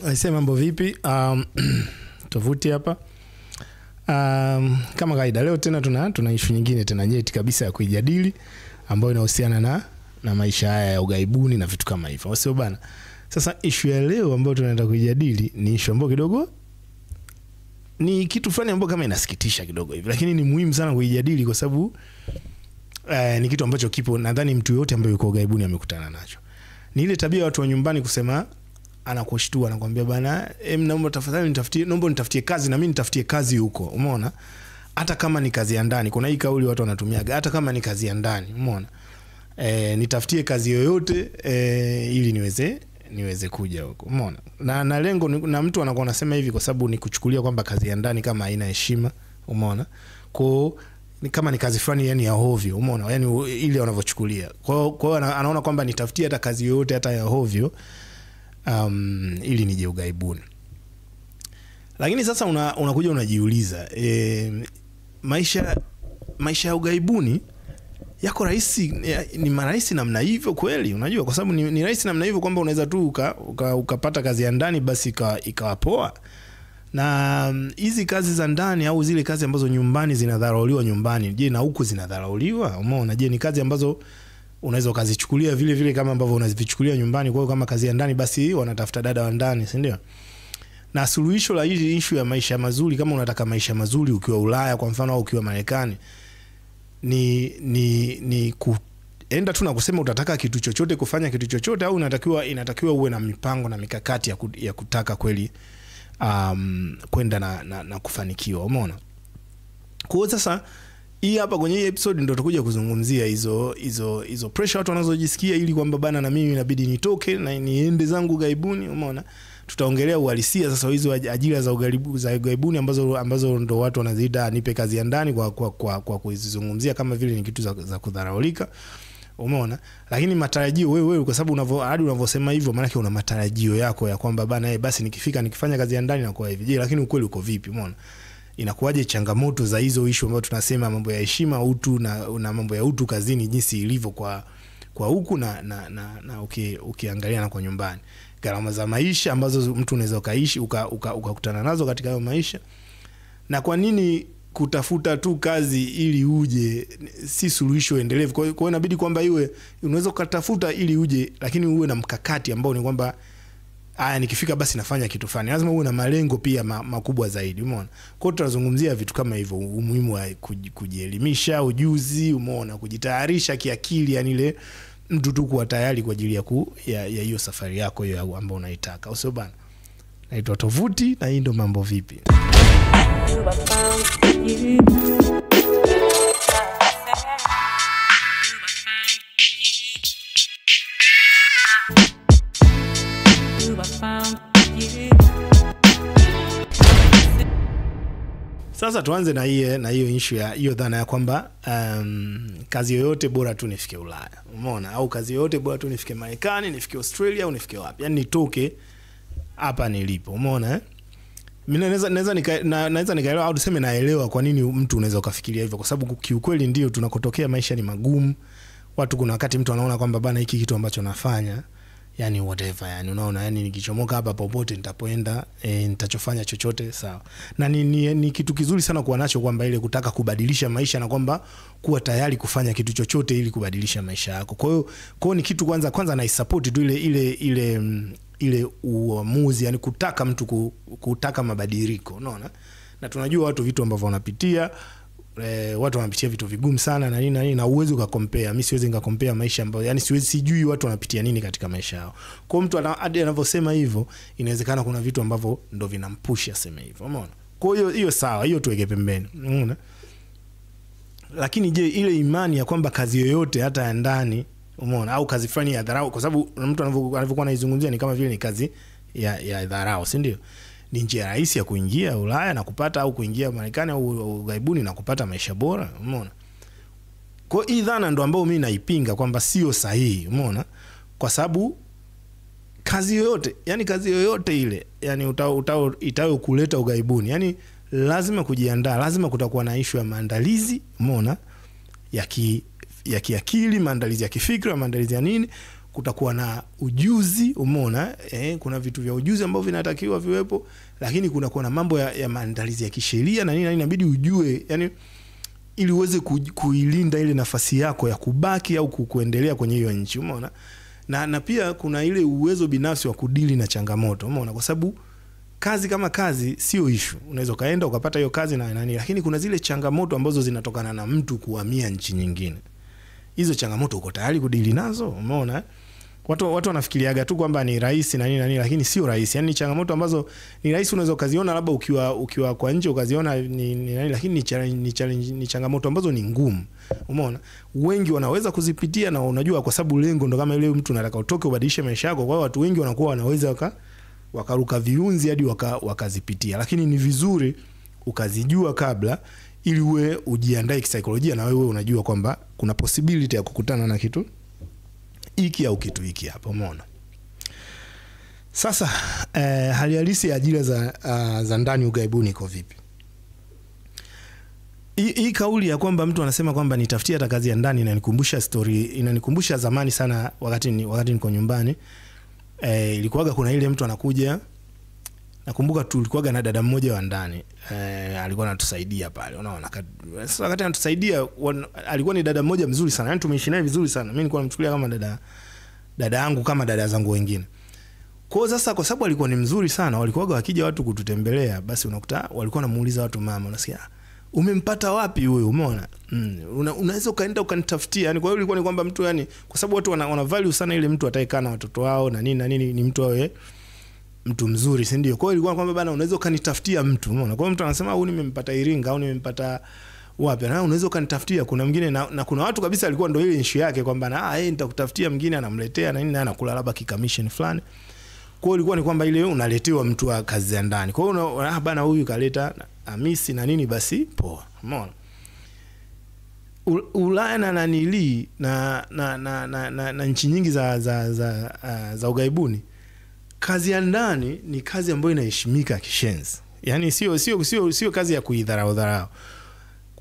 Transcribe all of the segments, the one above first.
Aisee, mambo vipi? Tovuti hapa. Kama kawaida leo tena tuna issue nyingine tena nyeti kabisa ya kujadili ambayo inahusiana na maisha haya ya ugaibuni na vitu kama hivyo. Sio bana. Sasa issue ya leo ambayo tunaenda kujadili ni issue ambayo kidogo ni kitu fulani ambacho kama inasikitisha kidogo hivi, lakini ni muhimu sana kujadili kwa sababu ni kitu ambacho kipo, nadhani mtu yote ambaye yuko ugaibuni amekutana nacho. Ni ile tabia watu wa nyumbani kusema, anakushtua anakuambia bana, naomba tafadhali nitafutie kazi na mimi nitafutie kazi huko. Umeona? Hata kama ni kazi ya ndani. Kuna hii kauli watu wanatumiaga, hata kama ni kazi ya ndani. Umeona? Nitafutie kazi yoyote ili niweze kuja huko. Umeona? Na lengo na mtu anakuwa anasema hivi kwa sababu ni kuchukulia kwamba kazi ya ndani kama haina heshima. Umeona? Kwa ni kama ni kazi fulani yani ya hovyo. Umeona? Yani ile wanavyochukulia. Kwa anaona kwamba nitafutie hata kazi yoyote hata ya hovyo ili nije ugaibuni. Lakini sasa unakuja unajiuliza, maisha ya ugaibuni yako rahisi, ni marahisi namna hivyo kweli? Unajua kwa sababu ni rahisi namna hivyo kwamba unaweza tu ukapata kazi ya ndani basi ikawa poa. Na hizi kazi za ndani au zile kazi ambazo nyumbani zinadharauliwa nyumbani, je, na huku zinadharauliwa? Umeona? Je, ni kazi ambazo unaweza ukazichukulia vile vile kama ambavyo unazichukulia nyumbani? Kwa hiyo kama kazi ya ndani basi wanatafuta dada wa ndani, si ndio? Na suluhisho la hii issue ya maisha mazuri, kama unataka maisha mazuri ukiwa Ulaya kwa mfano au ukiwa Marekani, ni kuenda tu na kusema utataka kitu chochote, kufanya kitu chochote, au inatakiwa uwe na mipango na mikakati ya kutaka kweli kwenda na kufanikiwa. Umeona? Kwa sasa hii hapa kwenye hii episode ndio tutakuja kuzungumzia hizo pressure watu wanazojisikia ili kwamba bana na mimi inabidi nitoke na niende zangu gaibuni. Umeona? Tutaongelea uhalisia sasa hizo ajira za ugaibuni ambazo ndo watu wanaziita nipe kazi ya ndani kwa kuzungumzia kama vile ni kitu za kudharaulika. Umeona? Lakini matarajio wewe kwa sababu unavyosema hivyo maana yake una matarajio yako ya kwamba bana basi nikifanya kazi ya ndani na kwa hivi. Je, lakini ukweli uko vipi? Umeona? Inakuwaje changamoto za hizo issue ambazo tunasema mambo ya heshima, utu na mambo ya utu kazini jinsi ilivyo kwa huku na ukiangalia na kwa nyumbani. Gharama za maisha ambazo mtu unaweza kaishi ukakutana nazo katika hayo maisha. Na kwa nini kutafuta tu kazi ili uje si suluhisho endelevu? Kwa hiyo inabidi kwamba unaweza kutafuta ili uje, lakini uwe na mkakati ambao ni kwamba nikifika basi nafanya kitu fulani. Lazima uwe na malengo pia makubwa zaidi. Umeona? Kwa hiyo tutazungumzia vitu kama hivyo, umuhimu wa kujielimisha, ujuzi, umeona, kujitayarisha kiakili, yani ile mtu tu kuwa tayari kwa ajili ya hiyo safari yako hiyo ambayo unaitaka. Usio bana. Naitwa Tovuti na hii ndo Mambo Vipi. Sasa tuanze na hiyo issue ya hiyo dhana ya kwamba kazi yoyote bora tu nifike Ulaya. Umeona? Au kazi yoyote bora tu nifike Marekani, nifike Australia au nifike wapi. Yaani nitoke hapa nilipo. Umeona? Mimi naweza nikaelewa au tuseme naelewa kwa nini mtu unaweza ukafikiria hivyo, kwa sababu kiukweli ndio tunakotokea maisha ni magumu. Watu kuna wakati mtu anaona kwamba bana hiki kitu ambacho nafanya yani whatever, yani unaona, yani nikichomoka hapa popote nitapoenda nitachofanya chochote sawa. Na ni kitu kizuri sana kuwa nacho kwamba ile kutaka kubadilisha maisha na kwamba kuwa tayari kufanya kitu chochote ili kubadilisha maisha yako. Kwa hiyo ni kitu kwanza na support tu ile uamuzi, yani kutaka mtu kutaka mabadiliko, unaona? Na tunajua watu vitu ambavyo wanapitia, watu wanapitia vitu vigumu sana na nini na uwezo ukacompare. Mimi siwezi nikacompare maisha ambayo yani sijui watu wanapitia nini katika maisha yao. Kwa mtu hadi anavyosema hivyo inawezekana kuna vitu ambavyo ndo vinampusha aseme hivyo. Umeona? Kwa hiyo sawa, hiyo tuweke pembeni. Unaona? Lakini je, ile imani ya kwamba kazi yoyote hata ya ndani, umeona, au kazi fulani ya dharau, kwa sababu mtu anavyokuwa anaizungumzia ni kama vile ni kazi ya dharau, si ndio? Ni njia rahisi ya kuingia Ulaya na kupata, au kuingia Marekani au gaibuni na kupata maisha bora. Umeona? Kwa hii dhana ndo ambayo mimi naipinga kwamba sio sahihi. Umeona? Kwa sababu kazi yoyote ile, yani itayo kuleta ugaibuni, yani lazima kujiandaa, lazima kutakuwa na issue ya maandalizi. Umeona? Ya kiakili, maandalizi ya kifikra, maandalizi ya nini. kutakuwa na ujuzi, umeona, kuna vitu vya ujuzi ambavyo vinatakiwa viwepo, lakini kunakuwa na mambo ya maandalizi ya kisheria na nini inabidi ujue, yani ili uweze kuilinda ile nafasi yako ya kubaki au kuendelea kwenye hiyo nchi, umeona. Na pia kuna ile uwezo binafsi wa kudili na changamoto, umeona, kwa sababu kazi kama kazi sio issue. Unaweza kaenda ukapata hiyo kazi na nani, lakini kuna zile changamoto ambazo zinatokana na mtu kuhamia nchi nyingine. Hizo changamoto uko tayari kudili nazo, umeona? Watu wanafikiriaga tu kwamba ni rahisi na nini, lakini sio rahisi. Yaani changamoto ambazo ni rahisi unaweza ukaziona labda ukiwa kwa nje ukaziona ni lakini ni changamoto ambazo ni ngumu. Umeona? Wengi wanaweza kuzipitia, na unajua kwa sababu lengo ndo kama ile mtu anataka utoke ubadilishe maisha yako. Kwa hiyo watu wengi wanakuwa wanaweza wakaruka viunzi hadi wakazipitia. Lakini ni vizuri ukazijua kabla, ili uwe ujiandae kisaikolojia na wewe unajua kwamba kuna possibility ya kukutana na kitu hiki au kitu hiki hapa, umeona. Sasa hali halisi ya ajira za ndani ughaibuni iko vipi? Hii kauli ya kwamba mtu anasema kwamba nitafutia hata kazi ya ndani inanikumbusha zamani sana wakati niko nyumbani. Ilikuwaga kuna ile mtu anakuja, nakumbuka tulikuwaga na dada mmoja wa ndani, alikuwa anatusaidia pale, unaona. Sasa wakati anatusaidia alikuwa ni dada mmoja mzuri sana, yani tumeishi naye vizuri sana. Mimi nilikuwa namchukulia kama dada yangu kama dada zangu wengine. Kwa sasa kwa sababu alikuwa ni mzuri sana, walikuwaga wakija watu kututembelea, basi unakuta walikuwa wanamuuliza watu mama, unasikia umempata wapi huyu, umeona? Unaweza ukaenda ukanitafutia. Yani kwa hiyo ilikuwa ni kwamba mtu, yani kwa sababu watu wana value sana ile mtu ataekaa na watoto wao na nini ni mtu awe mtu mzuri, si ndio? Kwa hiyo ilikuwa kwamba bana unaweza ukanitafutia mtu, umeona. Kwa hiyo mtu anasema huyu nimempata Iringa au nimempata wapi, na unaweza ukanitafutia. Kuna mwingine na kuna watu kabisa alikuwa ndio ile issue yake kwamba nitakutafutia, mwingine anamletea na nini na anakula labda commission fulani. Kwa hiyo ilikuwa ni kwamba ile unaletewa mtu wa kazi ya ndani. Kwa hiyo bana huyu kaleta Hamisi na nini, basi poa, umeona. Ulaya na nanili na nchi nyingi za ughaibuni, kazi ya ndani ni kazi ambayo inaheshimika kishenzi. Yaani sio kazi ya kuidharau.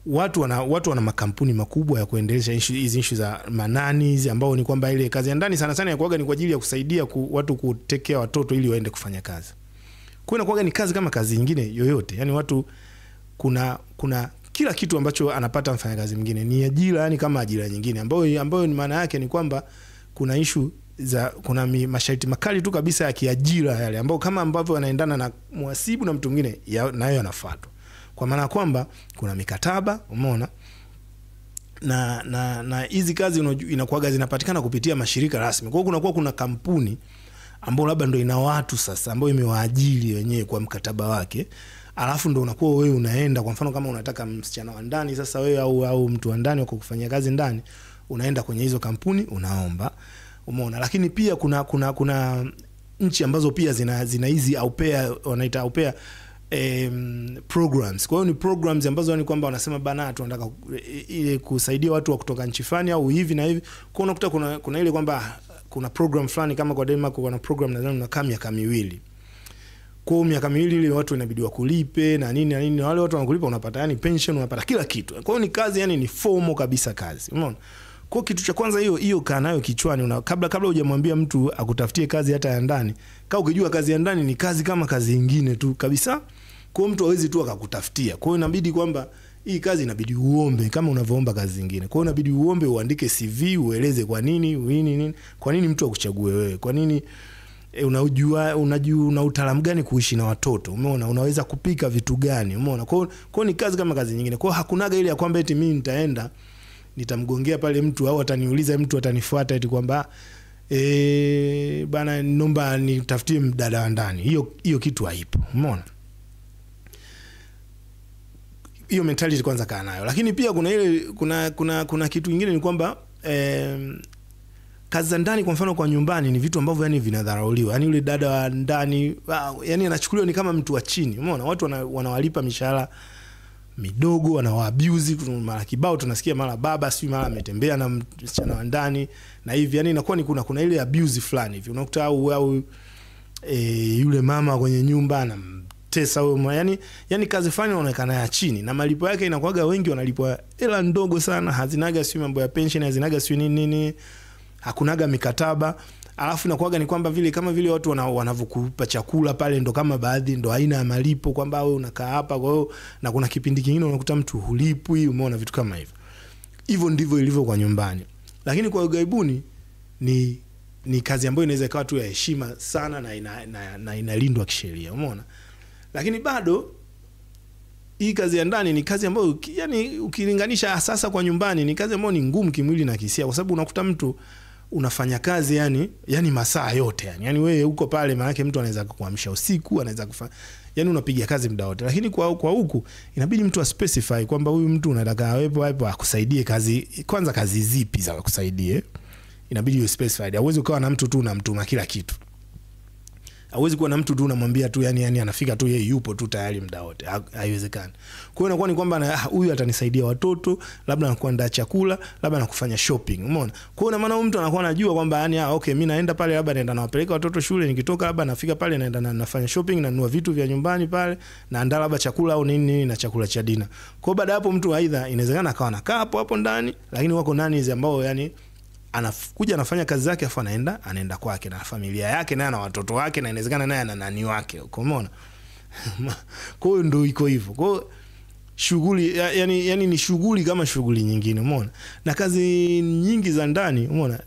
Watu wana makampuni makubwa ya kuendeleza hizi issue za manani hizi, ambao ni kwamba ile kazi ya ndani sana sana yakuaga ni kwa ajili ya kusaidia watu kutekea watoto ili waende kufanya kazi. Kwa hiyo inakuaga ni kazi kama kazi nyingine yoyote. Yaani watu kuna kila kitu ambacho anapata mfanyakazi mwingine ni ajira, yani kama ajira nyingine, ambayo ni maana yake ni kwamba kuna issue kuna masharti makali tu kabisa ya kiajira yale, ambao kama ambavyo yanaendana na muhasibu na mtu mwingine nayo yanafuatwa. Kwa maana kwamba kuna mikataba, umeona, na hizi kazi inakuwa zinapatikana kupitia mashirika rasmi. Kwa hiyo kuna kampuni ambao labda ndio ina watu sasa ambao imewaajiri wenyewe kwa mkataba wake, alafu ndio unakuwa wewe unaenda, kwa mfano kama unataka msichana wa ndani sasa wewe au mtu wa ndani wako kufanya kazi ndani, unaenda kwenye hizo kampuni unaomba, umeona. Lakini pia kuna nchi ambazo pia zina hizi au pair, wanaita au pair programs. Kwa hiyo ni programs ambazo ni kwamba wanasema bana tunataka ile kusaidia watu wa kutoka nchi fulani au hivi na hivi. Kwa hiyo unakuta kuna ile kwamba kuna program fulani kama kwa Denmark kuna program nadhani na miaka miwili. Kwa miaka miwili ile watu inabidi wakulipe na nini na wale watu wanakulipa unapata yani pension, unapata kila kitu. Kwa hiyo ni kazi, yani ni formal kabisa kazi, umeona. Kwa kitu cha kwanza hiyo kaa nayo kichwani, kabla hujamwambia mtu akutafutie kazi hata ya ndani, kama ukijua kazi ya ndani ni kazi kama kazi nyingine tu kabisa, kwa mtu hawezi tu akakutafutia. Kwa hiyo inabidi kwamba hii kazi inabidi uombe kama unavyoomba kazi zingine. Kwa hiyo inabidi uombe, uandike CV, ueleze kwa nini kwa nini mtu akuchague wewe, kwa nini unajua utaalamu gani kuishi na watoto, umeona, unaweza kupika vitu gani, umeona. Kwa hiyo ni kazi kama kazi nyingine. Kwa hiyo hakunaga ile ya kwamba eti mimi nitaenda nitamgongea pale mtu au ataniuliza mtu atanifuata eti kwamba bana naomba nitafutie mdada wa ndani. Hiyo kitu haipo, umeona. Hiyo mentality kwanza kaa nayo. Lakini pia kuna ile kuna kitu kingine ni kwamba kazi za ndani kwa mfano kwa nyumbani ni vitu ambavyo yani vinadharauliwa. Yani yule dada wa ndani yani anachukuliwa ni kama mtu wa chini, umeona. Watu wanawalipa mishahara midogo, wanawaabuse mara kibao, tunasikia mara baba si mara ametembea na msichana wa ndani na hivi, yani inakuwa ni kuna ile abuse fulani hivi. Unakuta au yule mama kwenye nyumba na tesa wewe, yani kazi fulani inaonekana ya chini na malipo yake inakuwaga wengi wanalipwa hela ndogo sana, hazinaga si mambo ya pension, hazinaga si nini, hakunaga mikataba. Alafu inakuwaga ni kwamba vile kama vile watu wanavyokupa chakula pale, ndo kama baadhi ndo aina ya malipo kwamba wewe unakaa hapa, kwa hiyo na kuna kipindi kingine unakuta mtu hulipwi, umeona vitu kama hivyo. Hivyo ndivyo ilivyo kwa nyumbani. Lakini kwa ugaibuni ni kazi ambayo inaweza ikawa tu ya heshima sana na inalindwa kisheria, umeona. Lakini bado hii kazi ya ndani ni kazi ambayo yani ukilinganisha sasa kwa nyumbani ni kazi ambayo ni ngumu kimwili na kihisia, kwa sababu unakuta mtu unafanya kazi yani masaa yote yani wewe uko pale, maana yake mtu anaweza kukuamsha usiku, anaweza kufanya yani unapiga kazi muda wote. Lakini kwa huku inabidi mtu aspecify kwamba huyu mtu unataka awepo hapo akusaidie kazi, kwanza kazi zipi za kukusaidie, inabidi uspecify. Hauwezi ukawa na mtu tu unamtuma kila kitu. Hauwezi kuwa na mtu tu unamwambia tu yani anafika tu yeye yupo tu tayari muda wote. Haiwezekani. Kwa hiyo inakuwa ni kwamba huyu atanisaidia watoto, labda anakuandaa chakula, labda anakufanya shopping, umeona. Kwa hiyo na maana mtu anakuwa anajua kwamba yani okay, mimi naenda pale labda naenda nawapeleka watoto shule, nikitoka labda nafika pale naenda nafanya shopping, na nunua vitu vya nyumbani pale, naandaa labda chakula au nini na chakula cha dina. Kwa hiyo baada hapo mtu aidha inawezekana akawa anakaa hapo ndani, lakini wako ndani hizo ambao yani anakuja anafanya kazi zake afa anaenda kwake na familia yake na watoto wake, na inawezekana naye ana nani wake, umeona. Kwa hiyo ndio iko hivyo. Kwa hiyo shughuli yani ni shughuli kama shughuli nyingine, umeona. Na kazi nyingi za ndani, umeona,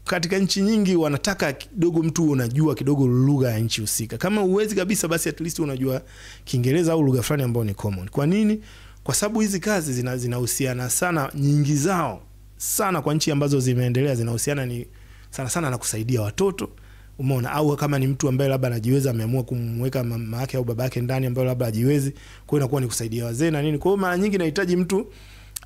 katika nchi nyingi wanataka kidogo mtu unajua kidogo lugha ya nchi husika. Kama uwezi kabisa, basi at least unajua Kiingereza au lugha fulani ambayo ni common. Kwa nini? Kwa sababu hizi kazi zinahusiana sana, nyingi zao sana kwa nchi ambazo zimeendelea zinahusiana ni sana na kusaidia watoto, umeona. Au kama ni mtu ambaye labda anajiweza, ameamua kumweka mama yake au baba yake ndani ambaye labda hajiwezi, kwa hiyo inakuwa ni kusaidia wazee na nini. Kwa hiyo mara nyingi inahitaji mtu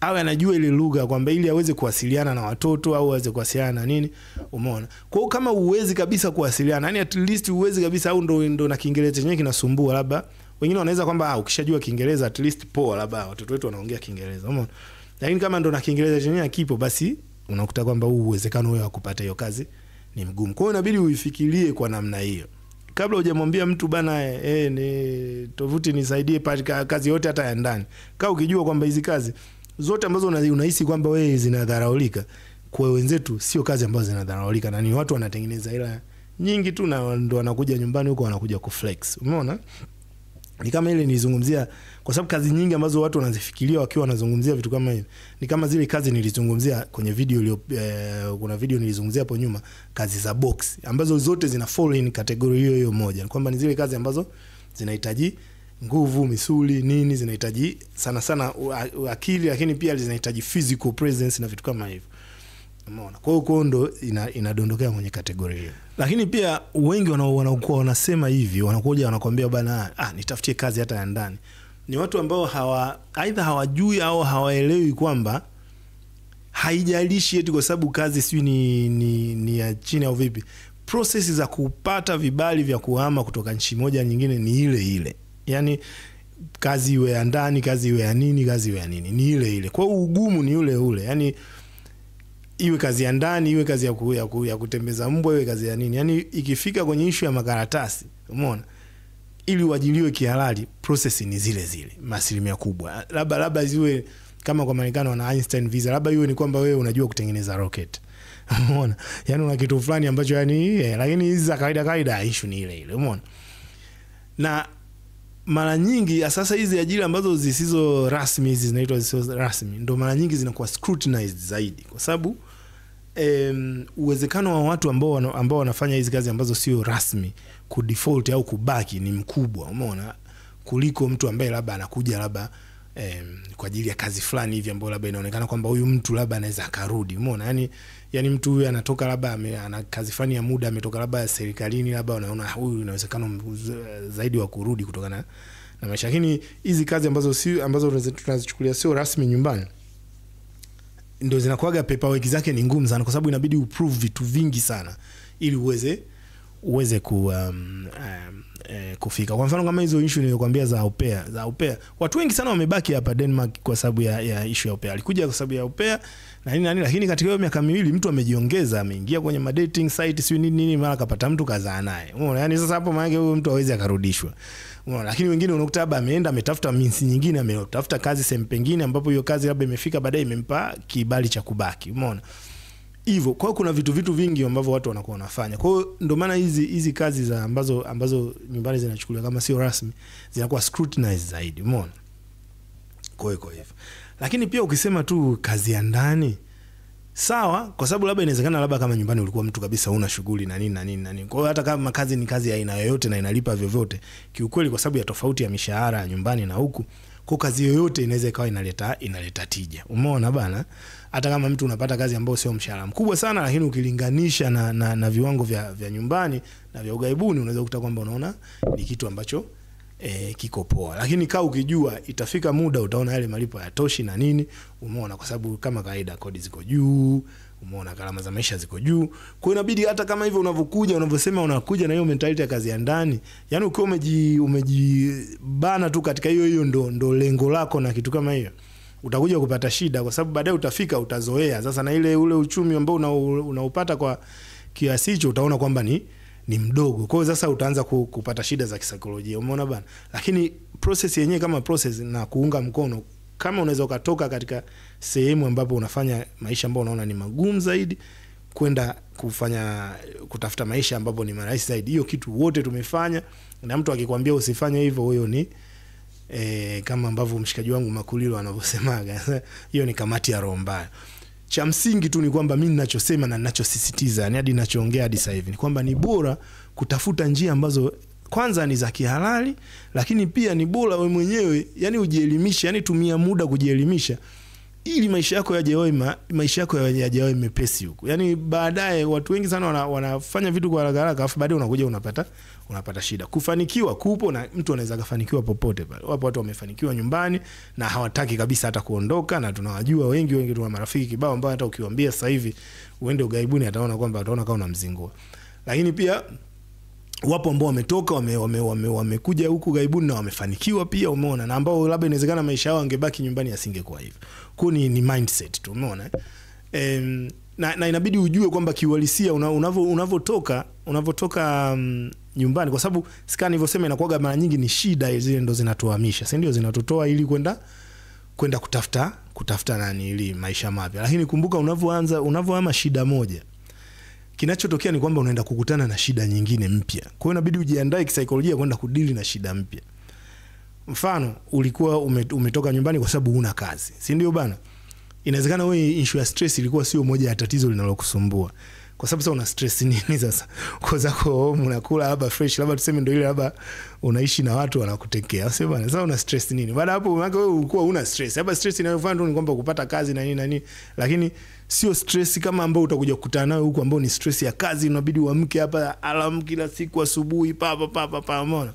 awe anajua ile lugha kwamba ili aweze kuwasiliana na watoto au aweze kuwasiliana na nini, umeona. Kwa hiyo kama uwezi kabisa kuwasiliana, yani at least uwezi kabisa, au ndo na Kiingereza chenyewe kinasumbua, labda wengine wanaweza kwamba ukishajua Kiingereza at least poa, labda watoto wetu wanaongea Kiingereza, umeona. Lakini kama ndo na Kiingereza chenyewe kipo, basi unakuta kwamba uwezekano wewe kupata hiyo kazi ni mgumu. Kwa hiyo inabidi uifikirie kwa namna hiyo kabla hujamwambia mtu bana ni tovuti nisaidie pale kazi yote hata ya ndani. Kama ukijua kwamba hizi kazi zote ambazo unahisi kwamba wewe zinadharaulika, kwa wenzetu sio kazi ambazo zinadharaulika, na ni watu wanatengeneza hela nyingi tu na ndo wanakuja nyumbani huko wanakuja kuflex, umeona. Ni kama ile nilizungumzia, kwa sababu kazi nyingi ambazo watu wanazifikiria wakiwa wanazungumzia vitu kama hivi ni kama zile kazi nilizungumzia kwenye video kuna video nilizungumzia hapo nyuma, kazi za box ambazo zote zina fall in category hiyo moja, kwamba ni zile kazi ambazo zinahitaji nguvu, misuli, nini, zinahitaji sana akili, lakini pia zinahitaji physical presence na vitu kama hivyo, umeona. Kwa hiyo ndo inadondokea kwenye kategoria hiyo. Lakini pia wengi wanaokuwa wanasema hivi, wanakuja wanakuambia bana nitafutie kazi hata ya ndani, ni watu ambao aidha hawajui au hawaelewi kwamba haijalishi eti kwa sababu kazi sio ni ya chini au vipi, process za kupata vibali vya kuhama kutoka nchi moja nyingine ni ile. Yani kazi iwe ya ndani, kazi iwe ya nini, kazi iwe ya nini, ni ile. Kwa hiyo ugumu ni ule. Yani iwe kazi ya ndani, iwe kazi ya kutembeza mbwa, iwe kazi ya nini, yani ikifika kwenye issue ya makaratasi, umeona, ili uajiliwe kihalali, process ni zile asilimia kubwa. Labda ziwe kama kwa Marekani wana Einstein visa, labda iwe ni kwamba wewe unajua kutengeneza rocket, umeona, yani una kitu fulani ambacho yani lakini hizi za kawaida issue ni ile, umeona. Na mara nyingi sasa hizi ajira ambazo zisizo rasmi, hizi zinaitwa zisizo rasmi, ndo mara nyingi zinakuwa scrutinized zaidi, kwa sababu uwezekano wa watu ambao wanafanya hizi kazi ambazo sio rasmi ku default au kubaki ni mkubwa, umeona, kuliko mtu ambaye labda anakuja labda kwa ajili ya kazi fulani hivi ambayo labda inaonekana kwamba huyu mtu labda anaweza akarudi, umeona. Yani mtu huyu anatoka labda ana kazi fulani ya muda, ametoka labda serikalini, labda unaona huyu inawezekana zaidi wa kurudi kutokana na maisha. Lakini hizi kazi ambazo tunazichukulia sio rasmi nyumbani, ndio zinakuaga paperwork zake ni ngumu sana, kwa sababu inabidi uprove vitu vingi sana ili uweze kufika. Kwa mfano kama hizo issue niliyokuambia za au pair, watu wengi sana wamebaki hapa Denmark kwa sababu ya issue ya au pair. Alikuja kwa sababu ya au pair na nini, lakini katika hiyo miaka miwili mtu amejiongeza, ameingia kwenye dating site sio nini, mara kapata mtu kazaa naye, umeona. Yani sasa hapo maana huyo mtu hawezi akarudishwa, umeona. Lakini wengine unakuta labda ameenda ametafuta means nyingine, ametafuta kazi sehemu pengine ambapo hiyo kazi labda imefika baadaye imempa kibali cha kubaki, umeona. hivyo. Kwa hiyo kuna vitu vingi ambavyo watu wanakuwa wanafanya. Kwa hiyo ndio maana hizi kazi za ambazo nyumbani zinachukuliwa kama sio rasmi zinakuwa scrutinized zaidi, umeona? Kwa hiyo lakini pia ukisema tu kazi ya ndani sawa, kwa sababu labda inawezekana labda kama nyumbani ulikuwa mtu kabisa una shughuli na nini. Kwa hiyo hata kama kazi ni kazi ya aina yoyote na inalipa vyovyote, kiukweli kwa sababu ya tofauti ya mishahara nyumbani na huku, kwa kazi yoyote inaweza ikawa inaleta tija. Umeona bana? Hata kama mtu unapata kazi ambayo sio mshahara mkubwa sana, lakini ukilinganisha na viwango vya nyumbani na vya ugaibuni, unaweza kukuta kwamba unaona ni kitu ambacho kiko poa. Lakini kaa ukijua itafika muda utaona yale malipo hayatoshi na nini, umeona? Kwa sababu kama kawaida kodi ziko juu, umeona, gharama za maisha ziko juu. Kwa hiyo inabidi hata kama hivyo unavyosema unakuja na hiyo mentality ya kazi ya ndani, yani ukiwa umejibana tu katika hiyo ndo lengo lako na kitu kama hiyo, utakuja kupata shida, kwa sababu baadaye utafika utazoea sasa, na ule uchumi ambao unaupata kwa kiasi hicho utaona kwamba ni mdogo. Kwa hiyo sasa utaanza kupata shida za kisaikolojia, umeona bana? Lakini process yenyewe kama process na kuunga mkono, kama unaweza ukatoka katika sehemu ambapo unafanya maisha ambayo unaona ni magumu zaidi kwenda kutafuta maisha ambapo ni marahisi zaidi, hiyo kitu wote tumefanya. Na mtu akikwambia usifanye hivyo, huyo ni kama ambavyo mshikaji wangu Makulilo anavyosemaga, hiyo ni kamati ya roho mbaya. Cha msingi tu ni kwamba mimi ninachosema na ninachosisitiza, yani hadi ninachoongea hadi sasa hivi, ni kwamba ni bora kutafuta njia ambazo kwanza ni za kihalali, lakini pia ni bora wewe mwenyewe yani ujielimishe, yani tumia muda kujielimisha ili maisha yako yajawe mepesi huko. Yani baadaye watu wengi sana wanafanya vitu kwa haraka afu baadaye unakuja unapata shida. Kufanikiwa kupo na mtu anaweza kufanikiwa popote pale. Wapo watu wamefanikiwa nyumbani na hawataki kabisa hata kuondoka, na tunawajua wengi tuna marafiki kibao ambao hata ukiwaambia sasa hivi uende ugaibuni ataona kama unamzingua. Lakini pia wapo ambao wametoka wamekuja huku gaibuni na wamefanikiwa pia, umeona, na ambao labda inawezekana maisha yao angebaki nyumbani asingekuwa hivyo. Kwa ni mindset tu, umeona? Na inabidi ujue kwamba kiuhalisia unavotoka nyumbani, kwa sababu sikani nilivyosema inakuwa mara nyingi ni shida zile ndo zinatuhamisha, si ndio? Zinatutoa ili kwenda kutafuta ili maisha mapya. Lakini kumbuka unavohama shida moja, kinachotokea ni kwamba unaenda kukutana na shida nyingine mpya. Kwa hiyo inabidi ujiandae kisaikolojia kwenda kudili na shida mpya. Mfano, ulikuwa umetoka nyumbani kwa sababu huna kazi, si ndio bana? Inawezekana wewe issue ya stress ilikuwa sio moja ya tatizo linalokusumbua. Kwa sababu sasa una stress nini sasa? Kwa zako unakula labda fresh, labda tuseme ndio ile labda unaishi na watu wanakutekea. Sasa bana, sasa una stress nini? Baada hapo maana wewe ulikuwa una stress. Labda stress inayofanya ndio ni kwamba kupata kazi na nini. Lakini sio stress kama ambao utakuja kukutana nayo huko, ambao ni stress ya kazi, unabidi uamke hapa alarm kila siku asubuhi umeona?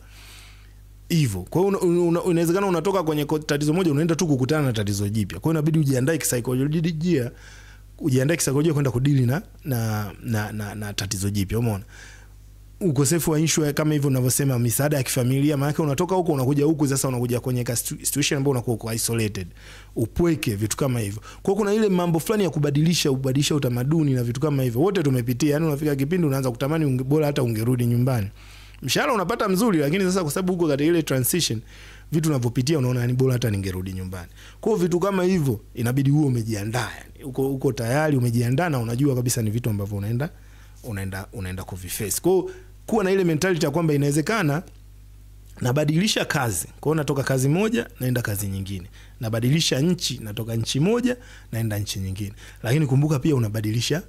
Hivyo. Kwa hiyo inawezekana unatoka kwenye tatizo moja unaenda tu kukutana na tatizo jipya. Kwa hiyo inabidi ujiandae kisaikolojia, kwenda kudili na tatizo jipya, umeona? Ukosefu wa issue kama hivyo unavyosema misaada ya kifamilia, maana unatoka huko unakuja huku, sasa unakuja kwenye situation ambayo unakuwa isolated, upweke, vitu kama hivyo. Kwa hiyo kuna ile mambo fulani ya kubadilisha utamaduni na vitu kama hivyo. Wote tumepitia, yani unafika kipindi unaanza kutamani bora hata ungerudi nyumbani. Mshahara unapata mzuri, lakini sasa kwa sababu huko katika ile transition vitu unavyopitia unaona ni bora hata ningerudi nyumbani. Kwa hiyo vitu kama hivyo inabidi uwe umejiandaa, yani uko tayari umejiandaa na unajua kabisa ni vitu ambavyo unaenda kuviface. Kwa hiyo kuwa na ile mentality ya kwamba inawezekana nabadilisha kazi. Kwa hiyo natoka kazi moja naenda kazi nyingine. Nabadilisha nchi, natoka nchi moja naenda nchi nyingine. Lakini kumbuka pia unabadilisha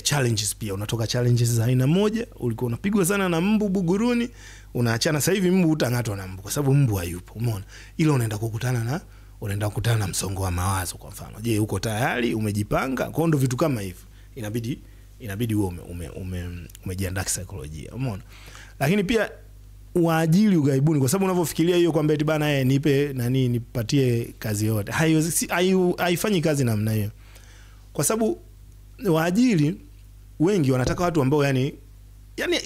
challenges pia. Unatoka challenges za aina moja, ulikuwa unapigwa sana na mbu Buguruni, unaachana sasa hivi mbu utangatwa na mbu kwa sababu mbu hayupo, umeona? Ile unaenda kukutana na msongo wa mawazo kwa mfano. Je, uko tayari? Umejipanga? Kwa ndo vitu kama hivyo inabidi wewe umejiandaa kisaikolojia, umeona? Lakini pia waajili ugaibuni, kwa sababu unavyofikiria hiyo kwamba eti bana nipe nipatie kazi yote, haifanyi kazi namna hiyo. Kwa sababu waajili wengi wanataka watu ambao yani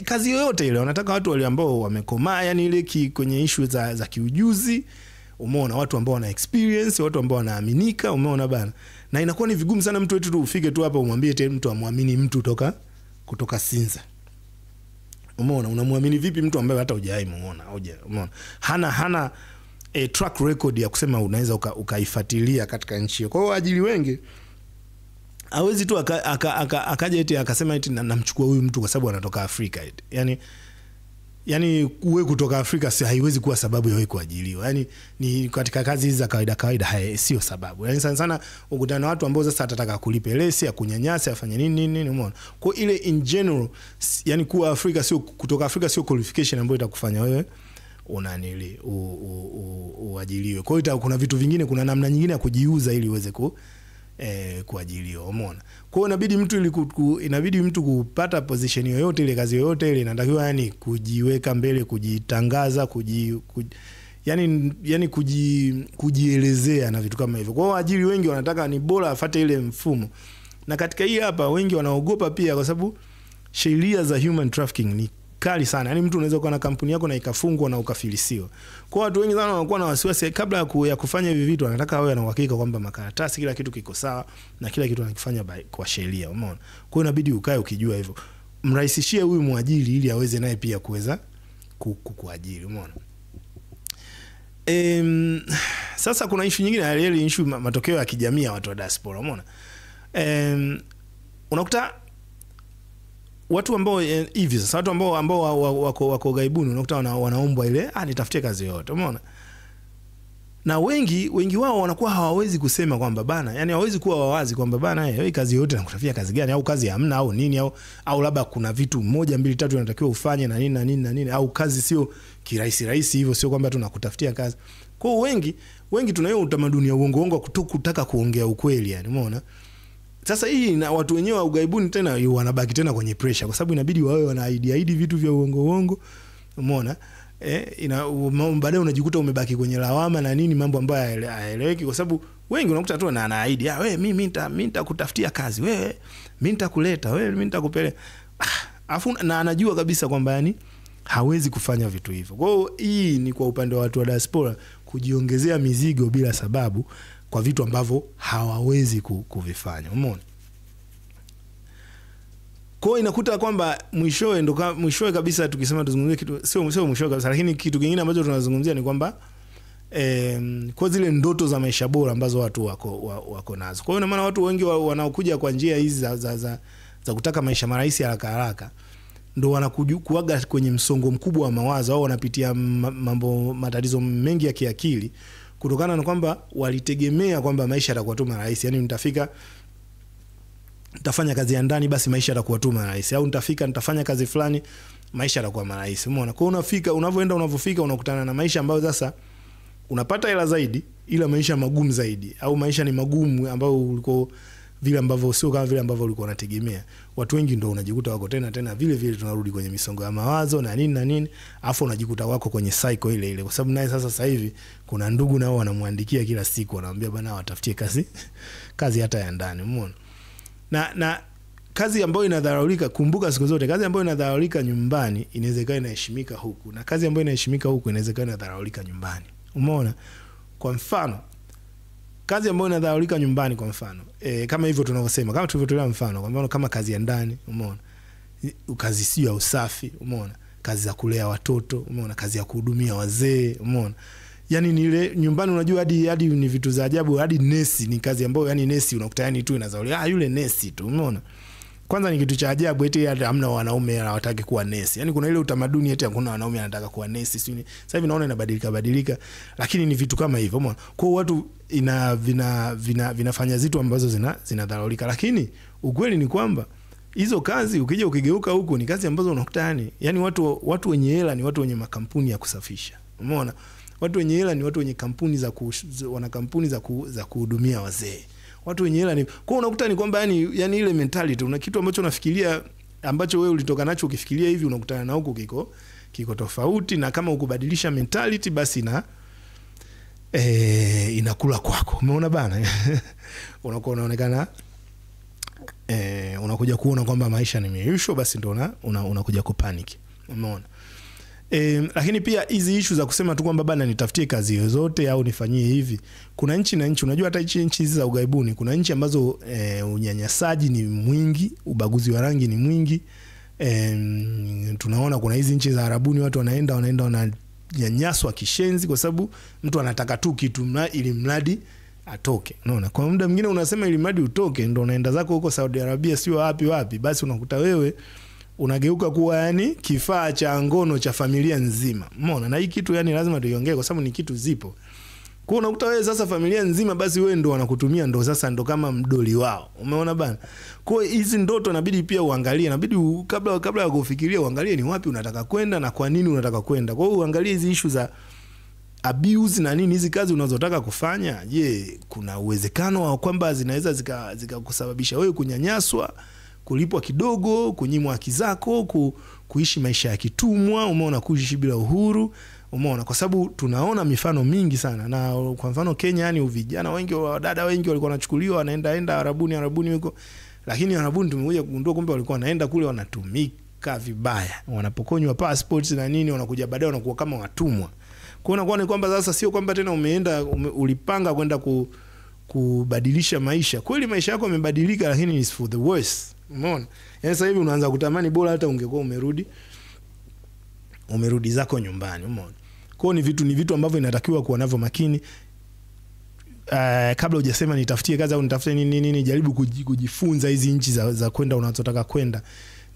kazi yoyote ile wanataka watu wale ambao wamekomaa, yani ile kwenye issue za kiujuzi, umeona? Watu ambao wana experience, watu ambao wanaaminika, umeona bana? Na inakuwa ni vigumu sana mtu wetu ufike tu hapa umwambie tena mtu amwamini mtu kutoka Sinza. Umeona? Unamwamini vipi mtu ambaye hata hujaimuona? Umeona? Hana track record ya kusema unaweza ukaifuatilia katika nchi hiyo. Kwa hiyo waajili wengi hawezi tu akaja eti akasema eti namchukua huyu mtu kwa sababu anatoka Afrika eti. Yani wewe kutoka Afrika si haiwezi kuwa sababu ya wewe kuajiriwa. Yani ni katika kazi hizi za kawaida sio sababu. Yani sana ukutana na watu ambao sasa atataka kulipa lesi, akunyanyasa, afanye nini, umeona. Kwa ile in general, yani kuwa Afrika sio, kutoka Afrika sio qualification ambayo itakufanya wewe unanili uajiriwe. Kwa hiyo kuna vitu vingine, kuna namna nyingine ya kujiuza ili uweze kuajiriwa, umeona. Kwa hiyo inabidi mtu kupata position yoyote ile, kazi yoyote ile, inatakiwa yani kujiweka mbele, kujitangaza, yani kujielezea na vitu kama hivyo. Kwa hiyo waajiri wengi wanataka ni bora afuate ile mfumo. Na katika hii hapa wengi wanaogopa pia kwa sababu sheria za human trafficking ni kali sana. Yani mtu unaweza kuwa na kampuni yako na ikafungwa na ukafilisiwa. Kwa watu wengi sana wanakuwa na wasiwasi kabla ya kufanya hivi vitu, wanataka wawe na uhakika kwamba makaratasi kila kitu kiko sawa na kila kitu anakifanya kwa sheria, umeona. Kwa hiyo inabidi ukae ukijua hivyo. Mrahisishie huyu muajiri ili aweze naye pia kuweza kukuajiri, umeona. Sasa kuna issue nyingine, ile issue matokeo ya kijamii ya watu wa diaspora, umeona. Unakuta watu ambao hivi sasa, watu ambao wako gaibuni, unakuta wanaombwa ile nitafutie kazi yote, umeona. Na wengi wao wanakuwa hawawezi kusema kwamba bana, yani hawawezi kuwa wawazi kwamba bana hii kazi yote nakutafutia kazi gani, au kazi hamna au nini, au labda kuna vitu 1 2 3 unatakiwa ufanye na nini, au kazi sio kirahisi hivyo, sio kwamba tunakutafutia kazi. Kwa hiyo wengi tunayo utamaduni ya uongo kutaka kuongea ukweli, yani umeona. Sasa hii na watu wenyewe wa ugaibuni tena wanabaki tena kwenye pressure, kwa sababu inabidi wawe wanaahidi vitu vya uongo, umeona. Baadaye unajikuta umebaki kwenye lawama na nini, mambo ambayo hayaeleweki, kwa sababu wengi unakuta tu anaahidi wewe mimi nitakutafutia kazi, wewe mimi nitakuleta, wewe mimi nitakupeleka, afu na anajua kabisa kwamba yani hawezi kufanya vitu hivyo. Kwa hiyo hii ni kwa upande wa watu wa diaspora kujiongezea mizigo bila sababu kwa vitu ambavyo hawawezi kuvifanya, umeona. Kwa hiyo inakuta kwamba mwishowe kabisa tukisema tuzungumzie kitu, sio mwishowe kabisa, lakini kitu kingine ambacho tunazungumzia ni kwamba kwa zile ndoto za maisha bora ambazo watu wako nazo. Kwa hiyo ina maana watu wengi wanaokuja kwa njia hizi za kutaka maisha marahisi haraka ndo wanakuaga kwenye msongo mkubwa wa mawazo, au wanapitia matatizo mengi ya kiakili kutokana na kwamba walitegemea kwamba maisha yatakuwa tu marahisi. Yani nitafanya kazi ya ndani basi maisha yatakuwa tu marahisi, au nitafanya kazi fulani maisha yatakuwa marahisi, umeona. Kwa unavyofika unakutana na maisha ambayo sasa unapata hela zaidi ila maisha magumu zaidi, au maisha ni magumu ambayo ulikuwa vile ambavyo sio kama vile ambavyo ulikuwa unategemea. Watu wengi ndio unajikuta wako tena vile tunarudi kwenye misongo ya mawazo na nini, afu unajikuta wako kwenye cycle ile, kwa sababu naye sasa hivi kuna ndugu nao wanamwandikia kila siku, wanamwambia bana watafutie kazi hata ya ndani, umeona. Na kazi ambayo inadharaulika, kumbuka siku zote kazi ambayo inadharaulika nyumbani inawezekana inaheshimika huku, na kazi ambayo inaheshimika huku inawezekana inadharaulika nyumbani, umeona. Kwa mfano kazi ambayo inadharaulika nyumbani, kwa mfano kama hivyo tunavyosema, kama tulivyotolea mfano, kwa mfano kama kazi ya ndani, umeona, kazi sio ya usafi, umeona, kazi za kulea watoto, umeona, kazi ya kuhudumia wazee, umeona. Yani ni ile nyumbani, unajua hadi ni vitu za ajabu, hadi nesi ni kazi ambayo yani nesi unakuta yani tu inazaulia yule nesi tu, umeona. Kwanza ni kitu cha ajabu eti hamna wanaume hawataki kuwa nesi. Yani kuna ile utamaduni eti hakuna wanaume wanataka kuwa nesi. Sasa hivi naona inabadilika, lakini ni vitu kama hivyo, umeona. Kwa watu vinafanya zitu ambazo zinadharaulika, lakini ukweli ni kwamba hizo kazi ukigeuka huko ni kazi ambazo unakuta yani watu wenye hela ni watu wenye makampuni ya kusafisha, umeona. Watu wenye hela ni watu wenye kampuni wana kampuni za kuhudumia wazee. Watu wenye hela ni, kwa unakuta ni kwamba yani ile mentality, una kitu ambacho unafikiria ambacho wewe ulitoka nacho, ukifikiria hivi unakutana na huko kiko tofauti, na kama ukubadilisha mentality basi inakula kwako, umeona bana. Unaonekana unakuja kuona kwamba maisha ni miisho, basi ndio unakuja kupanic, umeona. Lakini pia hizi issue za kusema tu kwamba bana nitafutie kazi yoyote au nifanyie hivi, kuna nchi na nchi, unajua hata nchi hizi za ugaibuni kuna nchi ambazo unyanyasaji ni mwingi, ubaguzi wa rangi ni mwingi. Tunaona kuna hizi nchi za Arabuni watu wanaenda wananyanyaswa kishenzi kwa sababu mtu anataka tu kitu ili mradi atoke. Unaona, kwa muda mwingine unasema ili mradi utoke ndio unaenda zako huko Saudi Arabia sio wapi, basi unakuta wewe unageuka kuwa yani kifaa cha ngono cha familia nzima. Umeona, na hii kitu yani lazima tuiongee kwa sababu ni kitu zipo. Kwa unakuta wewe sasa familia nzima basi wewe ndo wanakutumia, ndo sasa ndo kama mdoli wao. Umeona bana? Kwa hizi ndoto inabidi pia uangalie, inabidi kabla ya kufikiria uangalie ni wapi unataka kwenda na kwa nini unataka kwenda. Kwa hiyo uangalie hizi issue za abuse na nini, hizi kazi unazotaka kufanya. Je, kuna uwezekano wa kwamba zinaweza zikakusababisha wewe kunyanyaswa, kulipwa kidogo, kunyimwa haki zako, kuishi maisha ya kitumwa, umeona, kuishi bila uhuru. Umeona, kwa sababu tunaona mifano mingi sana, na kwa mfano Kenya yani vijana wengi, wadada wengi walikuwa wanachukuliwa wanaenda Arabuni huko, lakini Arabuni tumekuja kugundua kumbe walikuwa wanaenda kule wanatumika vibaya, wanapokonywa passports na nini, wanakuja baadaye wanakuwa kama watumwa. Kwa unakuwa ni kwamba sasa sio kwamba tena ulipanga kwenda kubadilisha maisha. Kweli maisha yako yamebadilika, lakini is for the worse. Umeona? Yaani sasa hivi unaanza kutamani bora hata ungekuwa umerudi zako nyumbani. Umeona? Kwa ni vitu ambavyo inatakiwa kuwa navyo makini. Kabla hujasema nitafutie kazi au nitafute nini, jaribu kujifunza hizi nchi za kwenda unazotaka kwenda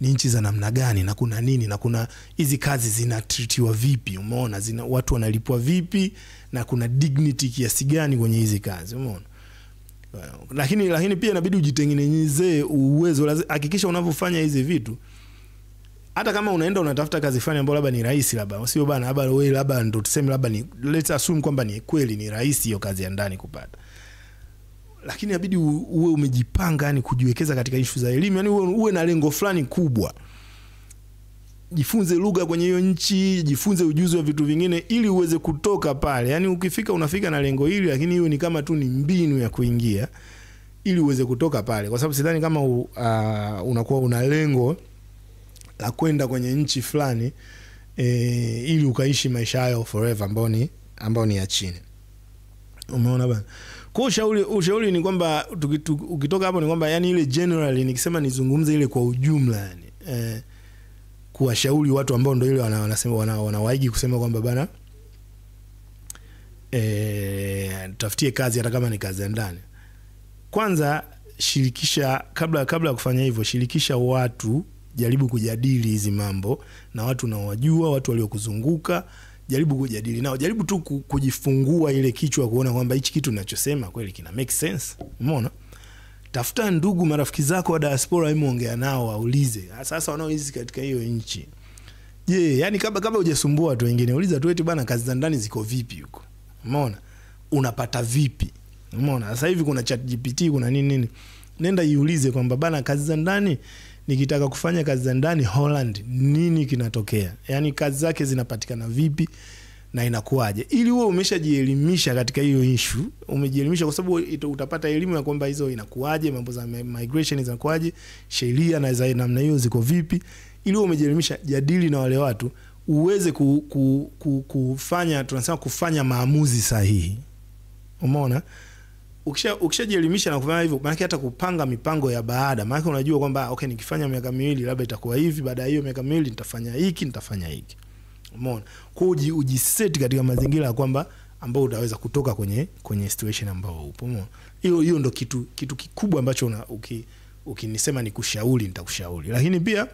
ni nchi za namna gani, na kuna nini, na kuna hizi kazi zinatritiwa vipi. Umeona, watu wanalipwa vipi, na kuna dignity kiasi gani kwenye hizi kazi. Umeona? Lakini pia inabidi ujitengenezee uwezo. Hakikisha unavyofanya hizi vitu, hata kama unaenda unatafuta kazi fulani ambayo labda ni rahisi, labda sio bana, labda ndo tuseme labda ni, let's assume kwamba ni kweli ni rahisi hiyo kazi ya ndani kupata, lakini inabidi uwe umejipanga, yani kujiwekeza katika issue za elimu, yani uwe na lengo fulani kubwa. Jifunze lugha kwenye hiyo nchi, jifunze ujuzi wa vitu vingine ili uweze kutoka pale. Yani unafika na lengo hili, lakini hiyo ni kama tu ni mbinu ya kuingia ili uweze kutoka pale, kwa sababu sidhani kama unakuwa una lengo la kwenda kwenye nchi fulani ili ukaishi maisha hayo forever ambao ni ya chini. Umeona bana? Kwa ushauri ni kwamba ukitoka hapo ni kwamba yani ile generally nikisema nizungumze ile kwa ujumla, yani kuwashauri watu ambao ndio ile wanasema wanawaigi kusema kwamba bana tafutie kazi hata kama ni kazi ndani. Kwanza shirikisha, kabla ya kufanya hivyo, shirikisha watu, jaribu kujadili hizi mambo na watu unaowajua, watu waliokuzunguka, jaribu kujadili nao, jaribu tu kujifungua ile kichwa kuona kwamba hichi kitu ninachosema kweli kina make sense. Umeona? Tafuta ndugu, marafiki zako wa diaspora, hebu ongea nao, waulize sasa wanaoishi katika hiyo nchi. Je, yani kabla hujasumbua watu wengine, uliza tu eti bana kazi za ndani ziko vipi huko? Umeona? Unapata vipi? Umeona? Sasa hivi kuna ChatGPT, kuna nini. Nenda iulize kwamba bana kazi za ndani, nikitaka kufanya kazi za ndani Holland, nini kinatokea? Yani kazi zake zinapatikana vipi na inakuaje? Ili wewe umeshajielimisha katika hiyo issue, umejielimisha kwa sababu utapata elimu ya kwamba hizo inakuaje, mambo za migration zinakuaje, sheria na za namna hiyo ziko vipi. Ili wewe umejielimisha, jadili na wale watu uweze kufanya, tunasema kufanya maamuzi sahihi. Umeona? Ukishajielimisha na kufanya hivyo, maana hata kupanga mipango ya baada, maana unajua kwamba okay, nikifanya miaka miwili labda itakuwa hivi, baada ya hiyo miaka miwili nitafanya hiki. Umeona? Kwa ujiset katika mazingira ya kwamba ambao utaweza kutoka kwenye situation ambao upo. Umeona? Hiyo ndo kitu kikubwa ambacho ukinisema nikushauri nitakushauri. Lakini pia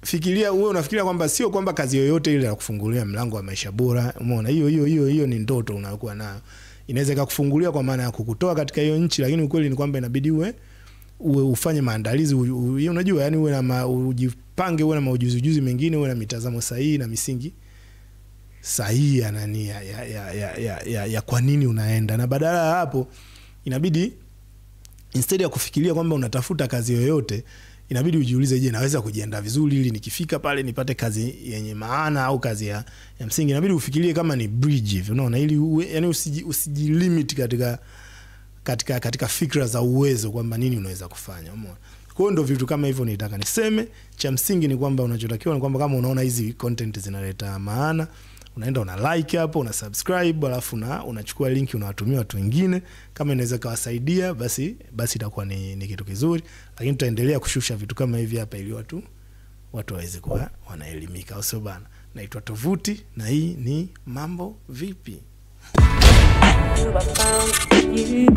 fikiria, wewe unafikiria kwamba sio kwamba kazi yoyote ile ya kufungulia mlango wa maisha bora. Umeona? Hiyo ni ndoto unayokuwa nayo. Inaweza kukufungulia kwa maana ya kukutoa katika hiyo nchi, lakini ukweli ni kwamba inabidi uwe ufanye maandalizi, unajua, yani uwe na ujipange, uwe na maujuzi mengine, uwe na mitazamo sahihi na misingi sahihi ya nani ya kwa nini unaenda. Na badala ya hapo inabidi instead ya kufikiria kwamba unatafuta kazi yoyote, inabidi ujiulize, je, naweza kujiandaa vizuri ili nikifika pale nipate kazi yenye maana au kazi ya msingi. Inabidi ufikirie kama ni bridge hivi, unaona, ili yani usijilimit katika fikra za uwezo kwamba nini unaweza kufanya. Umeona? Kwa hiyo ndio vitu kama hivyo nitaka niseme. Cha msingi ni kwamba unachotakiwa ni kwamba kama unaona hizi content zinaleta maana, unaenda una like hapo, una subscribe, alafu unachukua link unawatumia watu wengine. Kama inaweza kuwasaidia basi itakuwa ni kitu kizuri. Lakini tutaendelea kushusha vitu kama hivi hapa ili watu waweze kuwa wanaelimika, au sio bana? Naitwa Tovuti na hii ni Mambo Vipi. You I found you.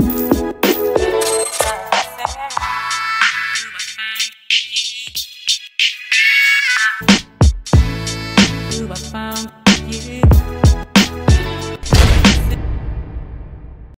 You I found you.